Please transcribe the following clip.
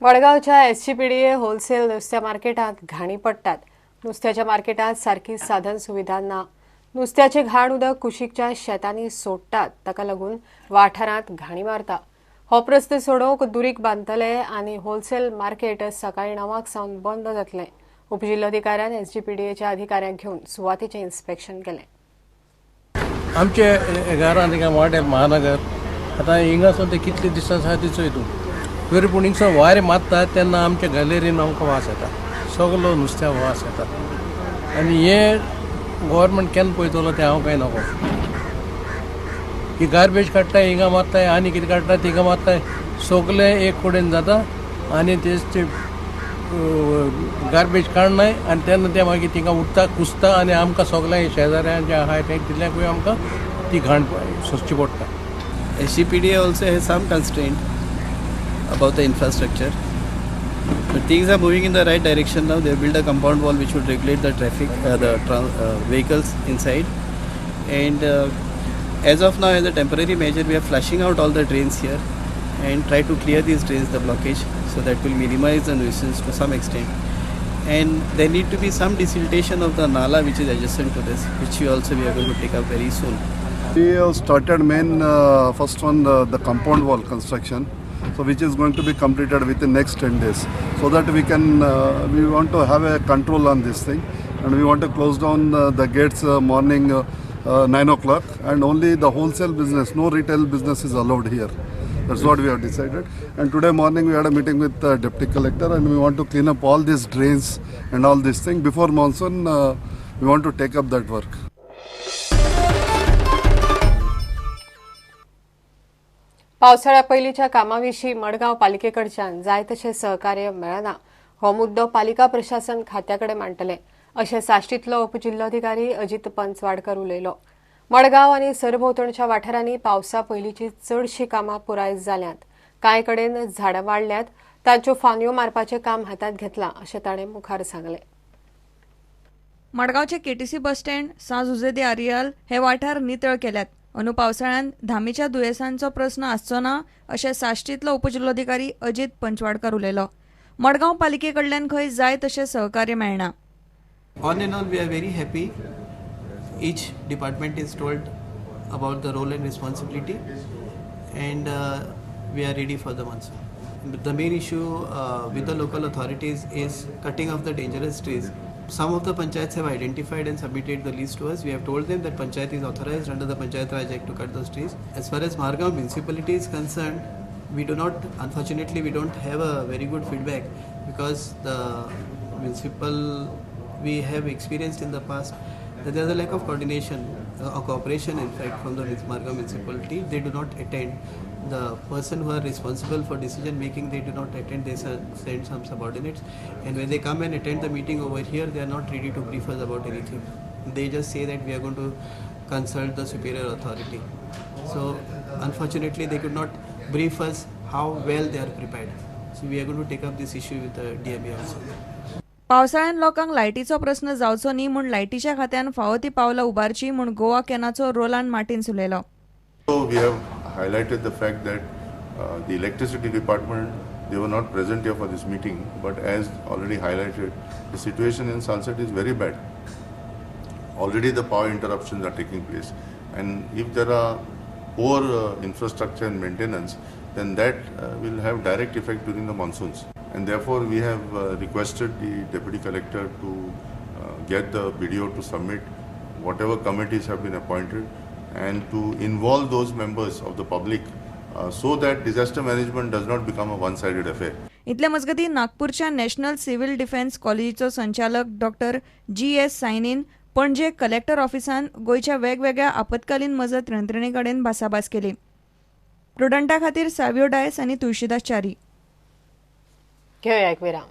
वडगावच्या एससीपीडीए wholesale नुस्त्या मार्केटात घाणी पडतात. नुस्त्याच्या मार्केटात सारखी साधन सुविधा ना. नुस्त्याचे घाण उदक कुशीकच्या शेतांनी सोडटात, ताका लागून वाठारांत घाणी मारता. हो प्रस्न सोडोवंक दुरीक बांदतले आनी होलसेल मार्केट सकाळी 9 सावन बंद जातले. उपजिल्लोधिकाऱ्यान एसजीपीडीएच्या अधिकाऱ्यांक घेवन सुवातेचें इन्स्पेक्शन केलें. आमचे घरान वाड्यार महानगर आतां हिंगासून ते कितले दिसां आसा ती चोय तूं तरी पूण हिंगसर वारें मारता तेन्ना आमच्या गॅलरीन आमकां वास येता, सगलो नुस्त्या वास येता. आनी हे गव्हर्मेंट केन्ना पळयतलो तें हांव कांय नको. ही गार्बेज काडटाय हिंगा मारताय आनी कितें काडटा थिंगा मारताय, सगलें एक कडेन जाता आनी ते गार्बेज काडनाय आनी तेन्ना ते मागीर थिंगा उरता कुसता आनी आमकां सगळ्यांक शेजाऱ्यां जे आहाय ते तितल्याकूय आमकां ती घाण सोंसची पडटा. SCPDA also has some constraint about the infrastructure, but things are moving in the right direction now. They have built a compound wall which would regulate the traffic, vehicles inside, and as of now, as a temporary measure, we are flushing out all the drains here and try to clear these drains, the blockage, so that will minimize the nuisance to some extent. And there need to be some desiltation of the nala which is adjacent to this, which we are going to take up very soon. We have started first one the compound wall construction, so which is going to be completed within next 10 days, so that we want to have a control on this thing, and we want to close down the gates morning 9 o'clock, and only the wholesale business, no retail business is allowed here. That's what we have decided. And today morning we had a meeting with the deputy collector, and we want to clean up all these drains and all this thing before monsoon. We want to take up that work. पावसाळ्या पयलींच्या कामाविशीं मडगांव पालिकेकडच्यान जाय तशें सहकार्य मेळना. हो मुद्दो पालिका प्रशासन खात्याकडे मांडटले अशें साश्टीतलो उपजिल्लोधिकारी अजित पंचवाडकर उलयलो. मडगांव आनी सरभोंवतणच्या वाठारांनी पावसा पयलींची चडशीं कामां पुराय जाल्यांत. कांय कडेन झाडां वाडल्यांत, तांच्यो फांद्यो मारपाचें काम हातांत घेतलां अशें ताणें मुखार सांगलें. मडगांवचे केटीसी बस स्टँड, सांज उजेदी आरियाल हे वाठार नितळ केल्यात. अंदू पावसाळ्यात धामीच्या दुयेंसांचो प्रस्न आसचो ना अशें साश्टीतलो उपजिल्लोधिकारी अजित पंचवाडकर उलयलो. मडगांव पालिके कडल्यान खंय जाय तशें सहकार्य मेळना. On and on, we are very happy. Each department is told about the role and responsibility, and we are ready for the monsoon. But the main issue with the local authorities is cutting off the dangerous trees. Some of the panchayats have identified and submitted the list to us. We have told them that panchayat is authorized under the Panchayat Raj Act to cut those trees. As far as Margaon municipality is concerned, unfortunately, we don't have a very good feedback, because the municipal, we have experienced in the past that there is a lack of coordination or cooperation, in fact, from the Margaon municipality. They do not attend. The person who are responsible for decision making, they do not attend. They send some subordinates, and when they come and attend the meeting over here, they are not ready to brief us about anything. They just say that we are going to consult the superior authority. So unfortunately, they could not brief us how well they are prepared. So we are going to take up this issue with the DMA also. पावसाळ्यात लोकांक लायटीचो प्रस्न जावचो न्ही म्हूण लायटीच्या खात्यान फावो ती पावलां उबारची म्हूण गोवा कॅनाचो रोलांड मार्टिन्स उलयलो. So we have highlighted the fact that the electricity department, they were not present here for this meeting, but as already highlighted, the situation in Sunset is very bad. Already the power interruptions are taking place, and if there are poor infrastructure and maintenance, then that will have direct effect during the monsoons. And therefore we have requested the deputy collector to get the BDO to submit whatever committees have been appointed and to involve those members of the public so that disaster management does not become a one-sided affair. इतले मजगती नागपूरच्या national civil defence कॉलेजीचो संचालक doctor GS सायनीन Panaji collector ऑफिसान गोयच्या वेगवेगळ्या आपतकालीन मजत यंत्रणे कडेन भासाभास केली. प्रुडंटा खातीर सावियो डायस आनी तुळशीदास च्यारी. घेऊया एक विराम.